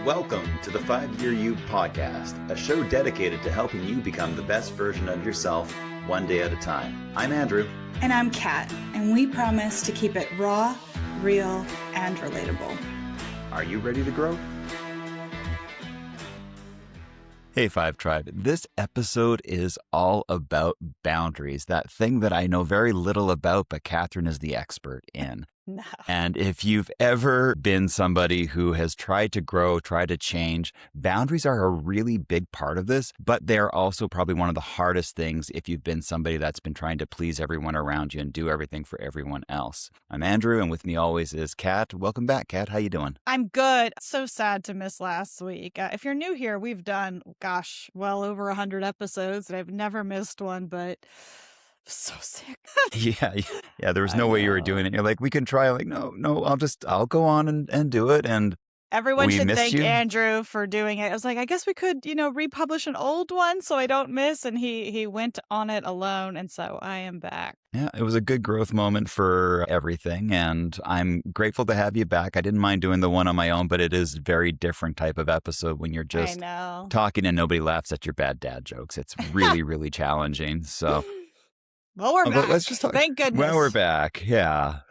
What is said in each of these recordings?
Welcome to the 5-Year You podcast, a show dedicated to helping you become the best version of yourself one day at a time. I'm Andrew. And I'm Kat, and we promise to keep it raw, real, and relatable. Are you ready to grow? Hey, Five Tribe. This episode is all about boundaries, that thing that I know very little about, but Catherine is the expert in. No. And if you've ever been somebody who has tried to grow, tried to change, boundaries are a really big part of this, but they're also probably one of the hardest things if you've been somebody that's been trying to please everyone around you and do everything for everyone else. I'm Andrew, and with me always is Kat. Welcome back, Kat. How you doing? I'm good. So sad to miss last week. If you're new here, we've done, well over 100 episodes, and I've never missed one, but so sick. Yeah. There was no way you were doing it. You're like, we can try. Like, no, I'll go on and do it. And everyone should thank you. Andrew for doing it. I was like, I guess we could, republish an old one so I don't miss. And he went on it alone. And so I am back. Yeah, it was a good growth moment for everything. And I'm grateful to have you back. I didn't mind doing the one on my own, but it is a very different type of episode when you're just talking and nobody laughs at your bad dad jokes. It's really, really challenging. So... Well, we're back. Let's just talk. Thank goodness. Well, we're back. Yeah.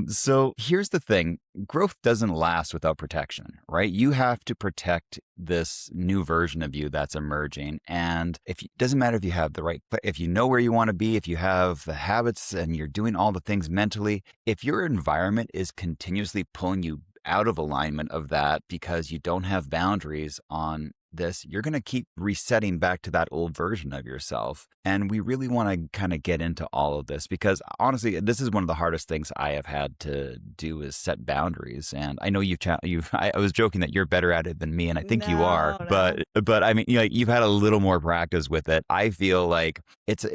So here's the thing. Growth doesn't last without protection, right? You have to protect this new version of you that's emerging. And it doesn't matter if you have the right, if you know where you want to be, if you have the habits and you're doing all the things mentally, if your environment is continuously pulling you out of alignment of that because you don't have boundaries on this, you're going to keep resetting back to that old version of yourself. And we really want to kind of get into all of this because honestly, this is one of the hardest things I have had to do is set boundaries. And I know I was joking that you're better at it than me, and I think you are. No. But I mean, you've had a little more practice with it. I feel like this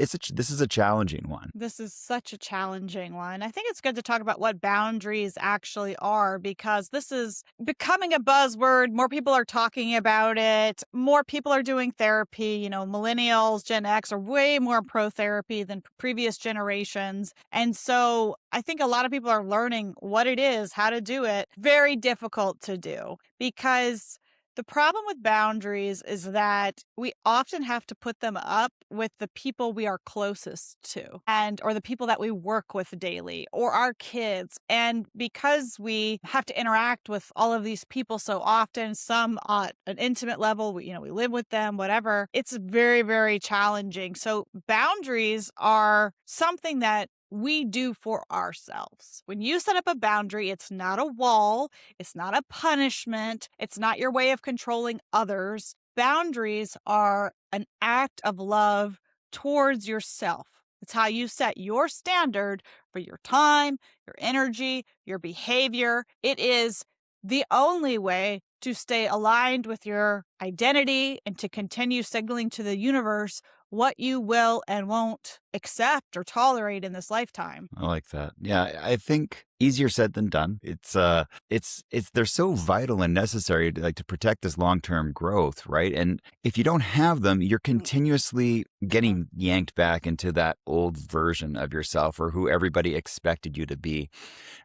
is a challenging one. This is such a challenging one. I think it's good to talk about what boundaries actually are because this is becoming a buzzword. More people are talking about it. More people are doing therapy. Millennials, Gen X are way more pro therapy than previous generations. And so I think a lot of people are learning what it is, how to do it. Very difficult to do because the problem with boundaries is that we often have to put them up with the people we are closest to or the people that we work with daily or our kids. And because we have to interact with all of these people so often, some at an intimate level, we live with them, whatever, it's very, very challenging. So boundaries are something that we do for ourselves. When you set up a boundary, it's not a wall. It's not a punishment. It's not your way of controlling others. Boundaries are an act of love towards yourself. It's how you set your standard for your time, your energy, your behavior. It is the only way to stay aligned with your identity and to continue signaling to the universe what you will and won't accept or tolerate in this lifetime. I like that. Yeah, I think easier said than done. It's they're so vital and necessary to protect this long-term growth, right? And if you don't have them, you're continuously getting yanked back into that old version of yourself or who everybody expected you to be.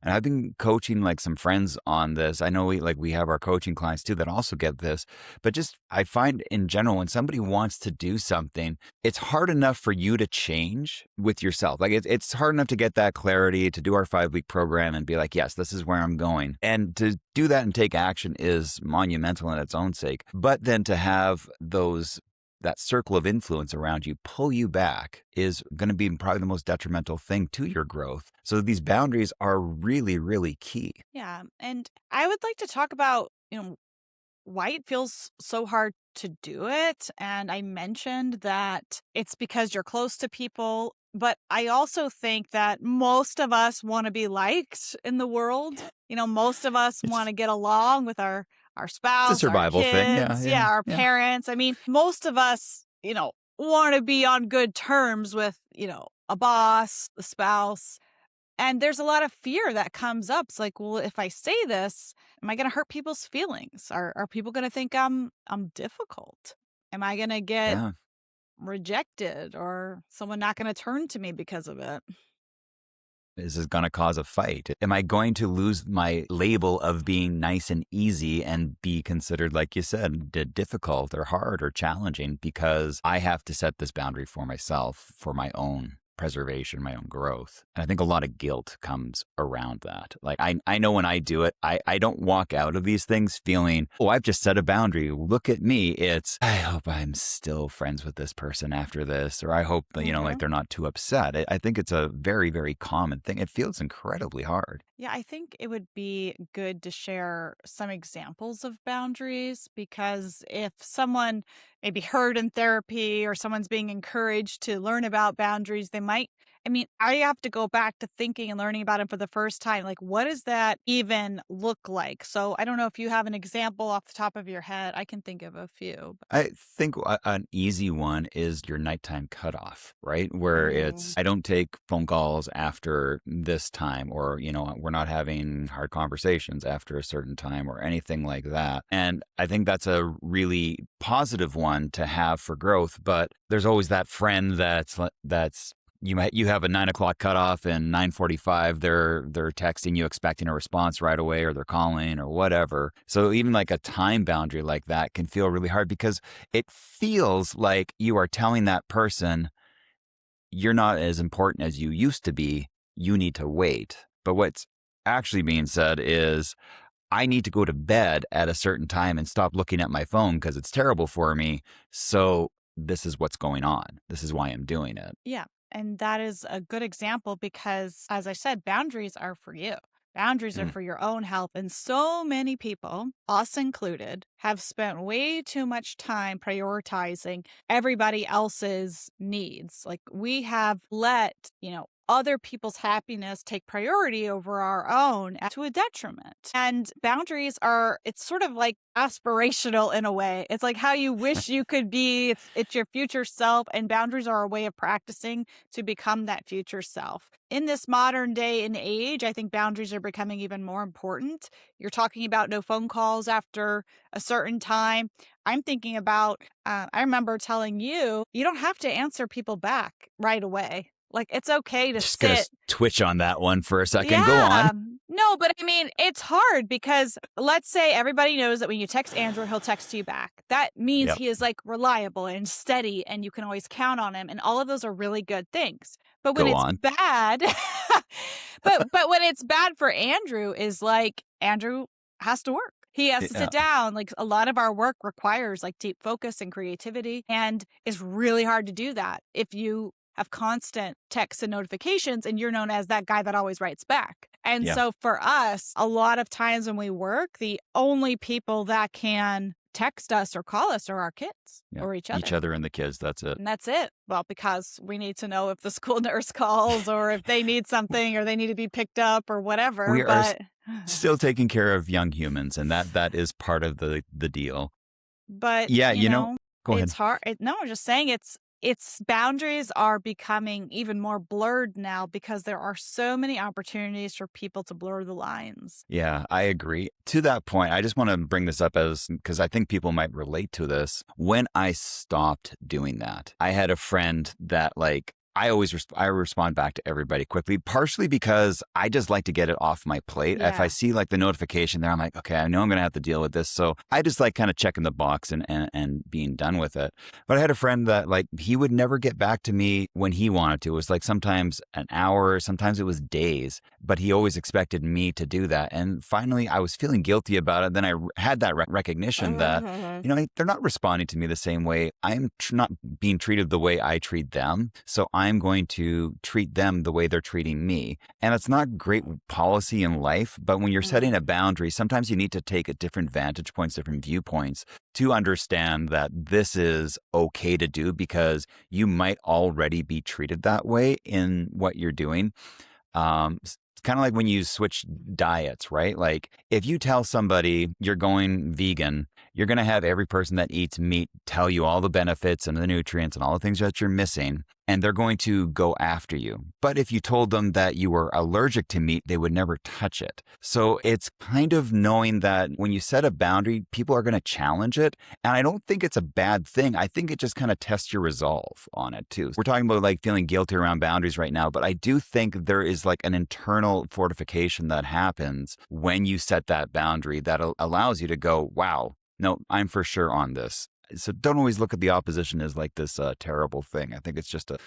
And I've been coaching some friends on this. I know we have our coaching clients too that also get this, but just I find in general when somebody wants to do something, it's hard enough for you to change with yourself. It's hard enough to get that clarity, to do our 5-week program and be like, yes, this is where I'm going. And to do that and take action is monumental in its own sake. But then to have that circle of influence around you pull you back is going to be probably the most detrimental thing to your growth. So these boundaries are really, really key. Yeah. And I would like to talk about, why it feels so hard to do it. And I mentioned that it's because you're close to people. But I also think that most of us want to be liked in the world. Most of us want to get along with our spouse, it's a survival our thing. kids, our parents. I mean, most of us, want to be on good terms with, a boss, a spouse. And there's a lot of fear that comes up. It's like, well, if I say this, am I going to hurt people's feelings? Are people going to think I'm difficult? Am I going to get rejected or someone not going to turn to me because of it? Is this going to cause a fight? Am I going to lose my label of being nice and easy and be considered, like you said, difficult or hard or challenging because I have to set this boundary for myself, for my own preservation, my own growth? And I think a lot of guilt comes around that. Like I know when I do it, I don't walk out of these things feeling, oh, I've just set a boundary. Look at me. It's, I hope I'm still friends with this person after this, or I hope that, like they're not too upset. I think it's a very, very common thing. It feels incredibly hard. Yeah, I think it would be good to share some examples of boundaries, because if someone maybe heard in therapy or someone's being encouraged to learn about boundaries, I have to go back to thinking and learning about it for the first time. Like, what does that even look like? So I don't know if you have an example off the top of your head. I can think of a few. I think an easy one is your nighttime cutoff, right? Where it's, I don't take phone calls after this time, or, we're not having hard conversations after a certain time or anything like that. And I think that's a really positive one to have for growth. But there's always that friend that's you have a 9 o'clock cutoff, and 9:45 they're texting you expecting a response right away, or they're calling or whatever. So even like a time boundary like that can feel really hard, because it feels like you are telling that person you're not as important as you used to be. You need to wait. But what's actually being said is, I need to go to bed at a certain time and stop looking at my phone because it's terrible for me. So this is what's going on. This is why I'm doing it. Yeah. And that is a good example because, as I said, boundaries are for you. Boundaries are for your own health. And so many people, us included, have spent way too much time prioritizing everybody else's needs. Like, we have let, other people's happiness take priority over our own, to a detriment. And boundaries it's sort of like aspirational in a way. It's like how you wish you could be. It's your future self, and boundaries are a way of practicing to become that future self. In this modern day and age, I think boundaries are becoming even more important. You're talking about no phone calls after a certain time. I'm thinking about, I remember telling you don't have to answer people back right away. Like, it's okay to Just sit. gonna twitch on that one for a second. Go on. No, but it's hard because let's say everybody knows that when you text Andrew, he'll text you back. That means he is like reliable and steady, and you can always count on him. And all of those are really good things. But when bad, but when it's bad for Andrew, is like, Andrew has to work. He has to sit down. Like, a lot of our work requires like deep focus and creativity, and it's really hard to do that if you have constant texts and notifications and you're known as that guy that always writes back. And so for us, a lot of times when we work, the only people that can text us or call us are our kids or each other. Each other and the kids, that's it. And that's it. Well, because we need to know if the school nurse calls or if they need something or they need to be picked up or whatever. We are still taking care of young humans, and that is part of the deal. But, go ahead. It's hard. I'm just saying its boundaries are becoming even more blurred now because there are so many opportunities for people to blur the lines. Yeah, I agree. To that point, I just want to bring this up because I think people might relate to this. When I stopped doing that, I had a friend that I respond back to everybody quickly, partially because I just like to get it off my plate. Yeah. If I see the notification there, I'm like, okay, I know I'm going to have to deal with this. So I just kind of checking the box and being done with it. But I had a friend that he would never get back to me when he wanted to. It was sometimes an hour, sometimes it was days, but he always expected me to do that. And finally I was feeling guilty about it. Then I had that recognition that, they're not responding to me the same way. I'm not being treated the way I treat them. So I'm going to treat them the way they're treating me. And it's not great policy in life, but when you're setting a boundary, sometimes you need to take a different vantage points, different viewpoints to understand that this is okay to do because you might already be treated that way in what you're doing. It's kind of like when you switch diets, right? Like, if you tell somebody you're going vegan, you're going to have every person that eats meat tell you all the benefits and the nutrients and all the things that you're missing. and they're going to go after you. But if you told them that you were allergic to meat, they would never touch it. So it's kind of knowing that when you set a boundary, people are going to challenge it. And I don't think it's a bad thing. I think it just kind of tests your resolve on it too. We're talking about like feeling guilty around boundaries right now, but I do think there is like an internal fortification that happens when you set that boundary that allows you to go, wow, no, I'm for sure on this. So don't always look at the opposition as like this terrible thing. I think it's just a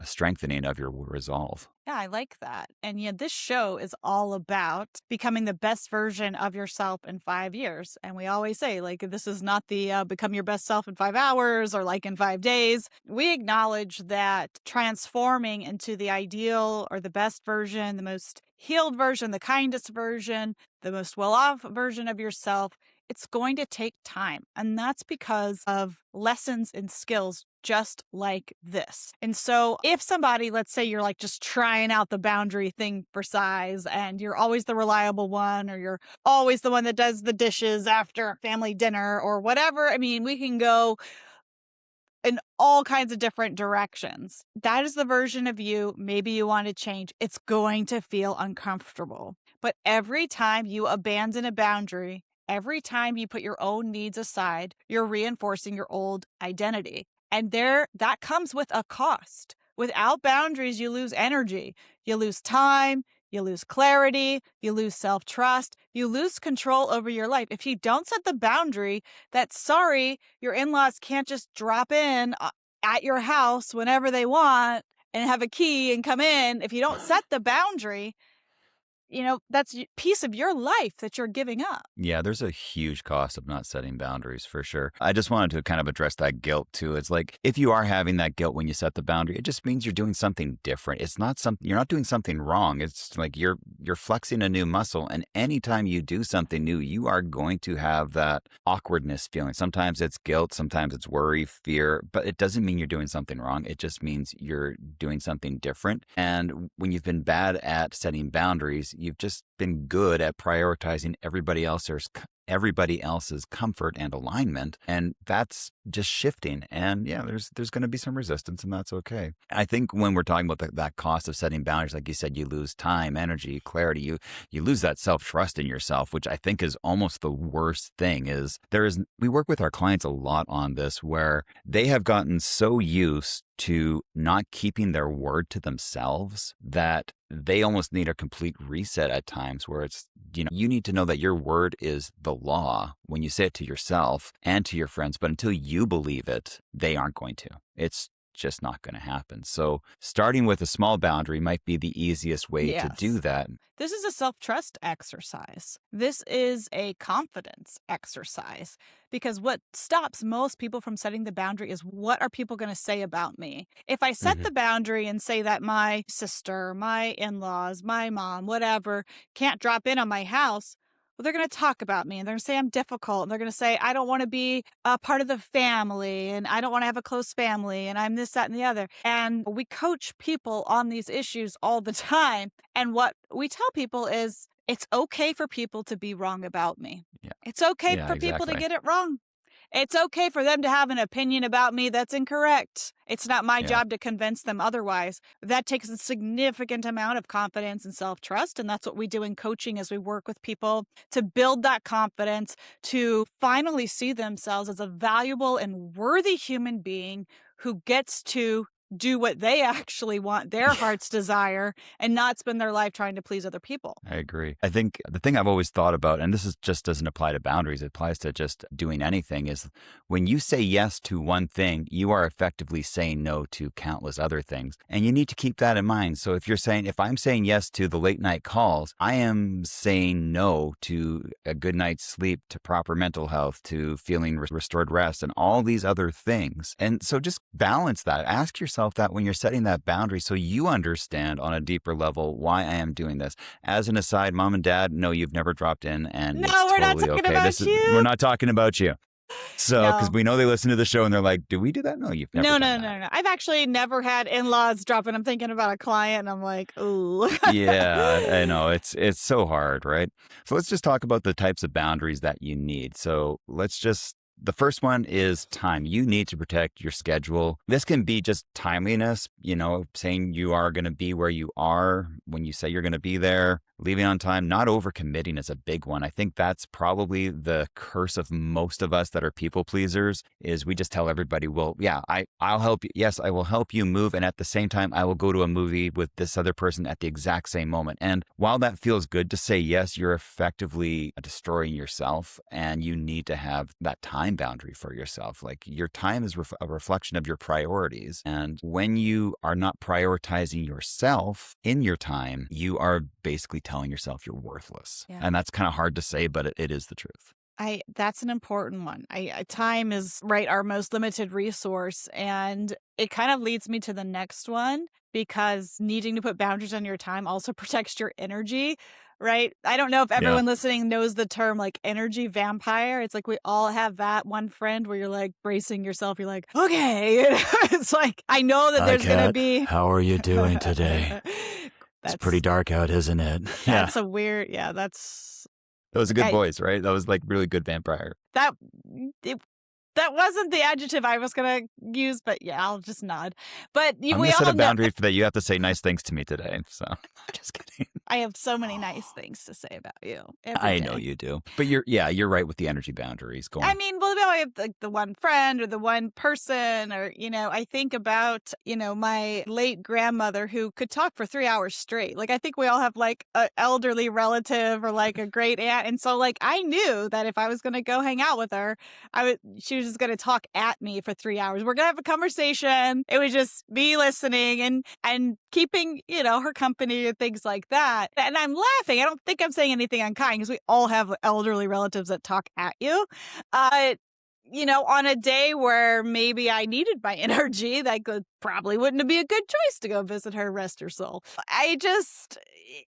strengthening of your resolve. Yeah, I like that. And yeah, this show is all about becoming the best version of yourself in 5 years. And we always say, like, this is not the become your best self in 5 hours or like in 5 days. We acknowledge that transforming into the ideal or the best version, the most healed version, the kindest version, the most well off version of yourself, it's going to take time. And that's because of lessons and skills just like this. And so if somebody, let's say you're like just trying out the boundary thing for size and you're always the reliable one, or you're always the one that does the dishes after family dinner or whatever. I mean, we can go in all kinds of different directions. That is the version of you. Maybe you want to change. It's going to feel uncomfortable. But every time you abandon a boundary, every time you put your own needs aside, you're reinforcing your old identity. And that comes with a cost. Without boundaries, you lose energy, you lose time, you lose clarity, you lose self-trust, you lose control over your life. If you don't set the boundary that, sorry, your in-laws can't just drop in at your house whenever they want and have a key and come in. If you don't set the boundary, that's a piece of your life that you're giving up. Yeah, there's a huge cost of not setting boundaries for sure. I just wanted to kind of address that guilt too. It's like if you are having that guilt when you set the boundary, it just means you're doing something different. It's not something, you're not doing something wrong. It's like you're flexing a new muscle, and anytime you do something new, you are going to have that awkwardness feeling. Sometimes it's guilt, sometimes it's worry, fear, but it doesn't mean you're doing something wrong. It just means you're doing something different. And when you've been bad at setting boundaries, you've just been good at prioritizing everybody else's comfort and alignment, and that's just shifting. And yeah, there's going to be some resistance, and that's okay. I think when we're talking about that cost of setting boundaries, like you said, you lose time, energy, clarity. You lose that self-trust in yourself, which I think is almost the worst thing. We work with our clients a lot on this, where they have gotten so used to not keeping their word to themselves that they almost need a complete reset at times, where it's, you need to know that your word is the law when you say it to yourself and to your friends, but until you believe it, they aren't going to. It's just not going to happen. So starting with a small boundary might be the easiest way to do that. This is a self-trust exercise. This is a confidence exercise, because what stops most people from setting the boundary is, what are people going to say about me? If I set the boundary and say that my sister, my in-laws, my mom, whatever, can't drop in on my house, well, they're going to talk about me, and they're going to say I'm difficult. And they're going to say I don't want to be a part of the family, and I don't want to have a close family, and I'm this, that, and the other. And we coach people on these issues all the time. And what we tell people is, it's okay for people to be wrong about me. Yeah. It's okay for people to get it wrong. It's okay for them to have an opinion about me that's incorrect. It's not my job to convince them otherwise. That takes a significant amount of confidence and self-trust. And that's what we do in coaching, as we work with people to build that confidence, to finally see themselves as a valuable and worthy human being who gets to do what they actually want, their heart's desire, and not spend their life trying to please other people. I agree. I think the thing I've always thought about, and just doesn't apply to boundaries, it applies to just doing anything, is when you say yes to one thing, you are effectively saying no to countless other things. And you need to keep that in mind. So if I'm saying yes to the late night calls, I am saying no to a good night's sleep, to proper mental health, to feeling restored rest, and all these other things. And so just balance that. Ask yourself that when you're setting that boundary, so you understand on a deeper level why I am doing this. As an aside, Mom and Dad, no, you've never dropped in, and No, it's we're not totally talking okay. about you. We're not talking about you. So, No. because we know they listen to the show and they're like, do we do that? No, you've never No. done that. I've actually never had in-laws drop in. I'm thinking about a client and I'm like, ooh. Yeah, I know. It's so hard, right? So let's just talk about the types of boundaries that you need. So let's just The first one is time. You need to protect your schedule. This can be just timeliness, saying you are going to be where you are when you say you're going to be there, leaving on time. Not overcommitting is a big one. I think that's probably the curse of most of us that are people pleasers, is we just tell everybody, well, yeah, I'll help you. Yes, I will help you move. And at the same time, I will go to a movie with this other person at the exact same moment. And while that feels good to say yes, you're effectively destroying yourself, and you need to have that time boundary for yourself. Like, your time is a reflection of your priorities. And when you are not prioritizing yourself in your time, you are basically telling yourself you're worthless. Yeah. And that's kind of hard to say, but it is the truth. That's an important one. Time is our most limited resource, and it kind of leads me to the next one, because needing to put boundaries on your time also protects your energy, right? I don't know if everyone listening knows the term like energy vampire. It's like we all have that one friend where you're like bracing yourself. You're like, okay, it's like, I know that there's going to be. How are you doing today? It's pretty dark out, isn't it? That's a weird. Yeah, that's. That was a good voice, right? That was like really good vampire. That wasn't the adjective I was going to use, but yeah, I'll just nod. But I'm going to set a boundary for that. You have to say nice things to me today. So just kidding. I have so many nice things to say about you. I know you do. But you're right with the energy boundaries. Go on. I mean, well, I have like the one friend or the one person, or, I think about, my late grandmother who could talk for 3 hours straight. Like, I think we all have like an elderly relative or like a great aunt. And so like, I knew that if I was going to go hang out with her, she was just going to talk at me for 3 hours. We're going to have a conversation. It was just me listening and keeping, her company and things like that. And I'm laughing. I don't think I'm saying anything unkind, because we all have elderly relatives that talk at you. On a day where maybe I needed my energy, that probably wouldn't be a good choice to go visit her, rest her soul.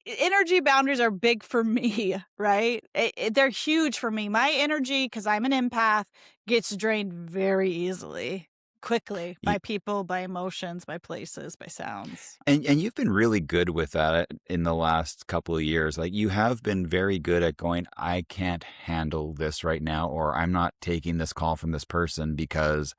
Energy boundaries are big for me, right? They're huge for me. My energy, because I'm an empath, gets drained very easily. Quickly, by people, by emotions, by places, by sounds. And you've been really good with that in the last couple of years. Like, you have been very good at going, I can't handle this right now, or I'm not taking this call from this person because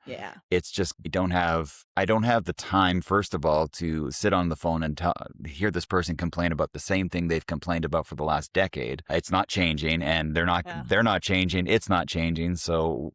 it's just, I don't have the time, first of all, to sit on the phone and hear this person complain about the same thing they've complained about for the last decade. It's not changing, and they're not changing. It's not changing. So,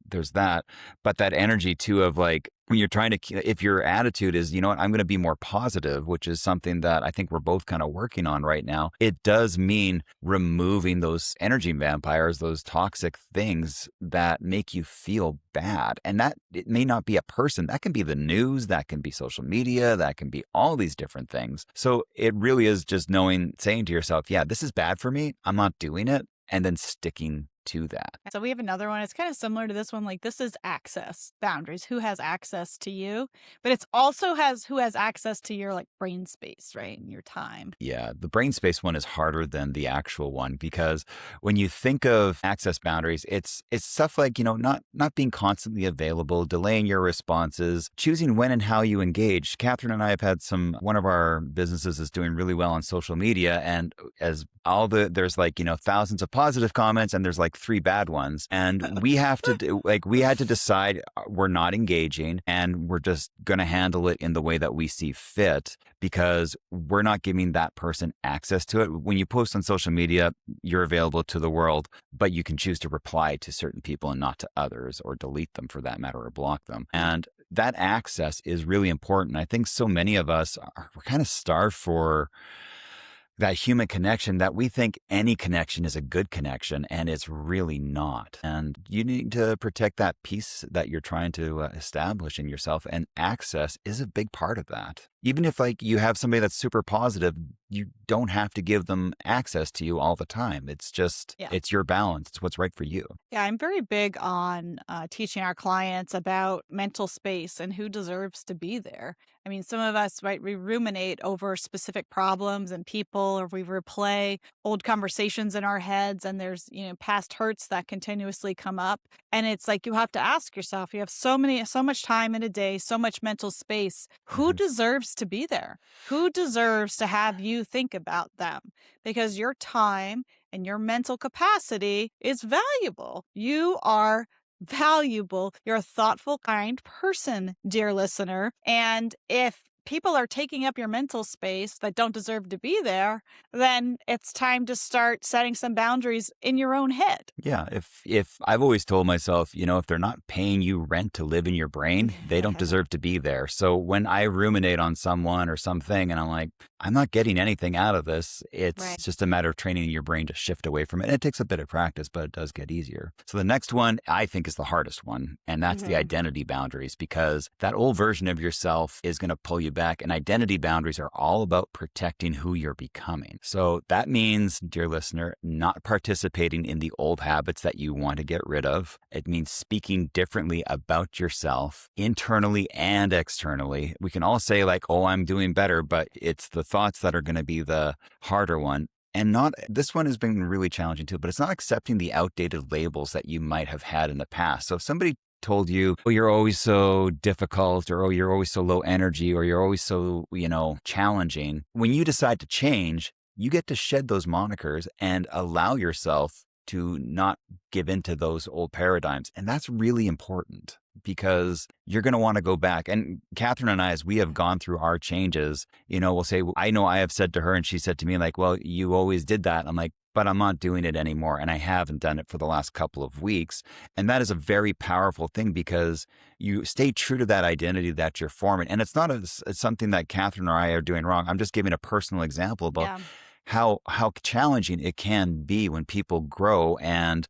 there's that. But that energy too of like, when you're trying to, if your attitude is, I'm going to be more positive, which is something that I think we're both kind of working on right now. It does mean removing those energy vampires, those toxic things that make you feel bad. And that, it may not be a person. That can be the news. That can be social media. That can be all these different things. So it really is just saying to yourself, yeah, this is bad for me. I'm not doing it. And then sticking to that. So we have another one. It's kind of similar to this one. Like, this is access boundaries. Who has access to you? But it's also who has access to your like brain space, right? And your time. Yeah. The brain space one is harder than the actual one, because when you think of access boundaries, it's stuff like, not being constantly available, delaying your responses, choosing when and how you engage. Catherine and I have had one of our businesses is doing really well on social media. And as there's like, thousands of positive comments, and there's like 3 bad ones. And we had to decide we're not engaging, and we're just going to handle it in the way that we see fit, because we're not giving that person access to it. When you post on social media, you're available to the world, but you can choose to reply to certain people and not to others, or delete them for that matter, or block them. And that access is really important. I think so many of us we're kind of starved for that human connection, that we think any connection is a good connection, and it's really not. And you need to protect that piece that you're trying to establish in yourself, and access is a big part of that. Even if like you have somebody that's super positive, you don't have to give them access to you all the time. It's just, it's your balance. It's what's right for you. Yeah, I'm very big on teaching our clients about mental space and who deserves to be there. I mean, some of us, right, we ruminate over specific problems and people, or we replay old conversations in our heads, and there's, past hurts that continuously come up. And it's like, you have to ask yourself, you have so much time in a day, so much mental space. Who deserves to be there? Who deserves to have you think about them? Because your time and your mental capacity is valuable. You are valuable. You're a thoughtful, kind person, dear listener. And if people are taking up your mental space that don't deserve to be there, then it's time to start setting some boundaries in your own head. Yeah, if I've always told myself, if they're not paying you rent to live in your brain, they don't deserve to be there. So when I ruminate on someone or something and I'm like, I'm not getting anything out of this, it's Right. just a matter of training your brain to shift away from it. And it takes a bit of practice, but it does get easier. So the next one I think is the hardest one, and that's the identity boundaries, because that old version of yourself is going to pull you back. And identity boundaries are all about protecting who you're becoming. So that means, dear listener, not participating in the old habits that you want to get rid of. It means speaking differently about yourself internally and externally. We can all say like, oh, I'm doing better, but it's the thoughts that are going to be the harder one. And this one has been really challenging too, but it's not accepting the outdated labels that you might have had in the past. So if somebody told you, oh, you're always so difficult, or oh, you're always so low energy, or you're always so, challenging, when you decide to change, you get to shed those monikers and allow yourself to not give into those old paradigms. And that's really important, because you're going to want to go back. And Catherine and I, as we have gone through our changes, we'll say, I know I have said to her, and she said to me like, well, you always did that. I'm like, but I'm not doing it anymore. And I haven't done it for the last couple of weeks. And that is a very powerful thing, because you stay true to that identity that you're forming. And it's not it's something that Catherine or I are doing wrong. I'm just giving a personal example about how challenging it can be when people grow, and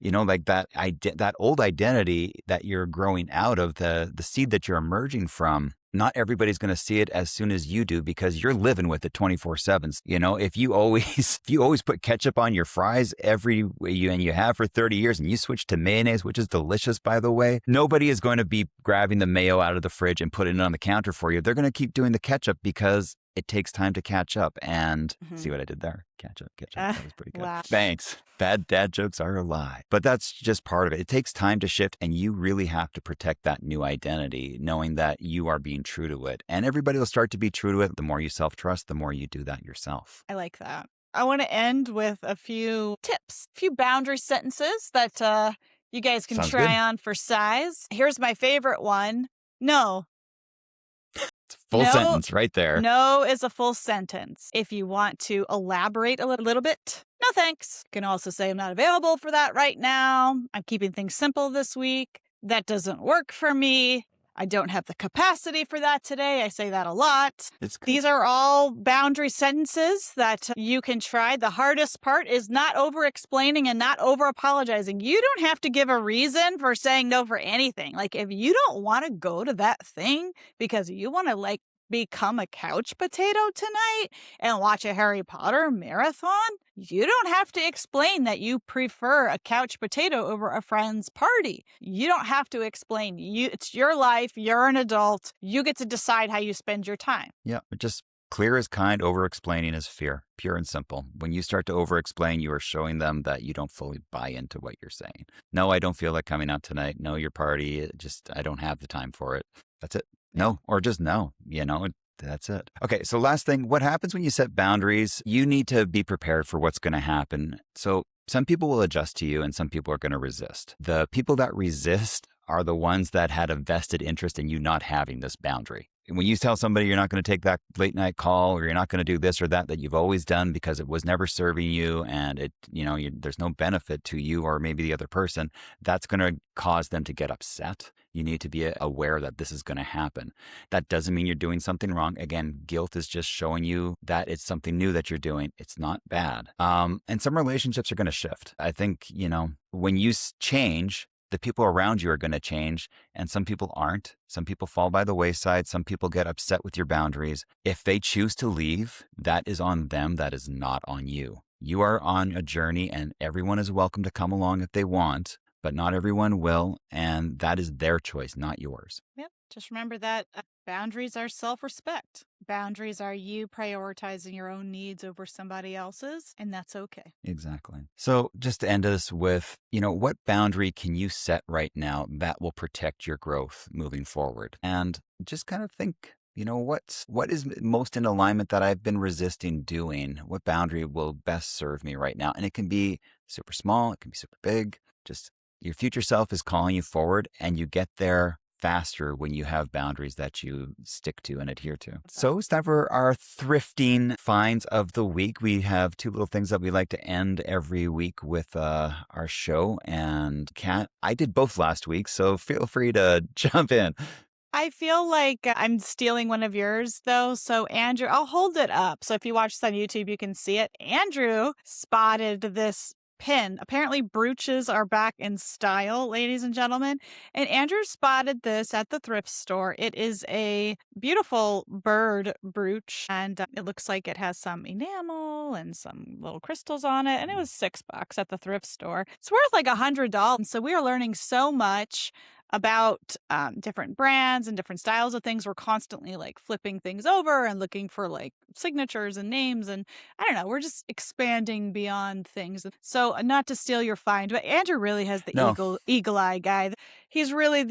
like that old identity that you're growing out of, the seed that you're emerging from. Not everybody's going to see it as soon as you do, because you're living with it 24/7. If you always put ketchup on your fries and you have for 30 years, and you switch to mayonnaise, which is delicious, by the way, nobody is going to be grabbing the mayo out of the fridge and putting it on the counter for you. They're going to keep doing the ketchup, because it takes time to catch up. And see what I did there? Catch up. That was pretty good. Wow. Thanks. Bad dad jokes are a lie. But that's just part of it. It takes time to shift, and you really have to protect that new identity, knowing that you are being true to it. And everybody will start to be true to it. The more you self-trust, the more you do that yourself. I like that. I want to end with a few tips, a few boundary sentences that you guys can Sounds try good. on for size. Here's my favorite one. No. It's a full No. sentence right there. No is a full sentence. If you want to elaborate a little bit, no thanks. You can also say, I'm not available for that right now. I'm keeping things simple this week. That doesn't work for me. I don't have the capacity for that today. I say that a lot. It's good. These are all boundary sentences that you can try. The hardest part is not over explaining and not over apologizing. You don't have to give a reason for saying no for anything. Like, if you don't want to go to that thing because you want to become a couch potato tonight and watch a Harry Potter marathon, you don't have to explain that you prefer a couch potato over a friend's party. You don't have to explain. It's your life. You're an adult. You get to decide how you spend your time. Yeah, just clear is kind, over-explaining is fear. Pure and simple. When you start to over-explain, you are showing them that you don't fully buy into what you're saying. No, I don't feel like coming out tonight. No, your party, I don't have the time for it. That's it. No, or just no, that's it. Okay, so last thing, what happens when you set boundaries? You need to be prepared for what's going to happen. So some people will adjust to you and some people are going to resist. The people that resist are the ones that had a vested interest in you not having this boundary. When you tell somebody you're not going to take that late night call, or you're not going to do this or that you've always done because it was never serving you, and there's no benefit to you or maybe the other person, that's going to cause them to get upset. You need to be aware that this is going to happen. That doesn't mean you're doing something wrong. Again, guilt is just showing you that it's something new that you're doing. It's not bad. And some relationships are going to shift. I think, when you change, the people around you are going to change, and some people aren't. Some people fall by the wayside. Some people get upset with your boundaries. If they choose to leave, that is on them. That is not on you. You are on a journey, and everyone is welcome to come along if they want, but not everyone will. And that is their choice, not yours. Yep. Just remember that boundaries are self-respect. Boundaries are you prioritizing your own needs over somebody else's, and that's okay. Exactly. So just to end us with, what boundary can you set right now that will protect your growth moving forward? And just kind of think, what is most in alignment that I've been resisting doing? What boundary will best serve me right now? And it can be super small. It can be super big. Just Your future self is calling you forward, and you get there faster when you have boundaries that you stick to and adhere to. So it's time for our thrifting finds of the week. We have two little things that we like to end every week with our show. And Kat, I did both last week, so feel free to jump in. I feel like I'm stealing one of yours, though. So, Andrew, I'll hold it up. So if you watch this on YouTube, you can see it. Andrew spotted this pin. Apparently, brooches are back in style, ladies and gentlemen. And Andrew spotted this at the thrift store. It is a beautiful bird brooch, and it looks like it has some enamel and some little crystals on it. And it was $6 at the thrift store. It's worth like $100. So we are learning so much about different brands and different styles of things. We're constantly like flipping things over and looking for like signatures and names. And I don't know, we're just expanding beyond things. So not to steal your find, but Andrew really has the eagle eye guy. He's really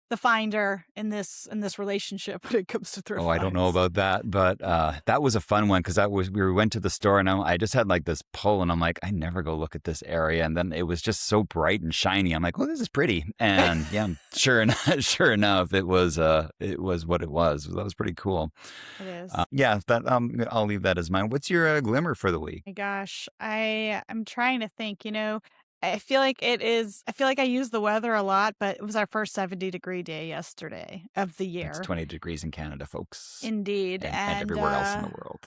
the finder in this relationship when it comes to thrift finds. I don't know about that, but that was a fun one because we went to the store and I just had like this pull and I'm like, I never go look at this area, and then it was just so bright and shiny. I'm like, oh, this is pretty, and yeah, sure enough, it was what it was. That was pretty cool. It is. Yeah, that I'll leave that as mine. What's your glimmer for the week? My gosh, I'm trying to think. I feel like I use the weather a lot, but it was our first 70-degree day yesterday of the year. It's 20 degrees in Canada, folks. Indeed. And everywhere else in the world.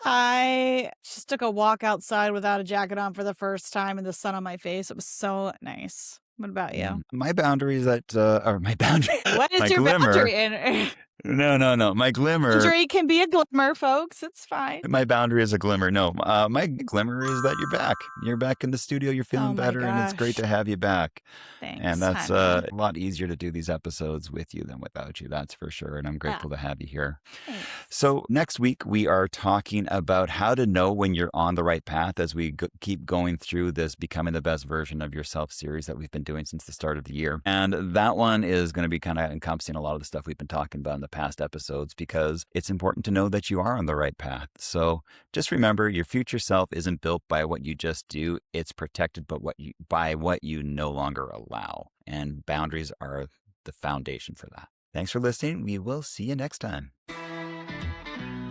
I just took a walk outside without a jacket on for the first time and the sun on my face. It was so nice. What about you? My boundary is that, my boundary. What is your glimmer, boundary? No. My glimmer. Boundary can be a glimmer, folks. It's fine. My boundary is a glimmer. No, my glimmer is that you're back. You're back in the studio. You're feeling better, and it's great to have you back. Thanks. And that's a lot easier to do these episodes with you than without you. That's for sure. And I'm grateful to have you here. Thanks. So next week, we are talking about how to know when you're on the right path as we keep going through this Becoming the Best Version of Yourself series that we've been doing since the start of the year. And that one is going to be kind of encompassing a lot of the stuff we've been talking about in the past episodes, because it's important to know that you are on the right path. So just remember, your future self isn't built by what you just do. It's protected by what you no longer allow. And boundaries are the foundation for that. Thanks for listening. We will see you next time.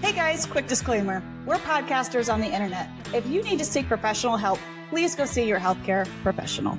Hey guys, quick disclaimer. We're podcasters on the internet. If you need to seek professional help, please go see your healthcare professional.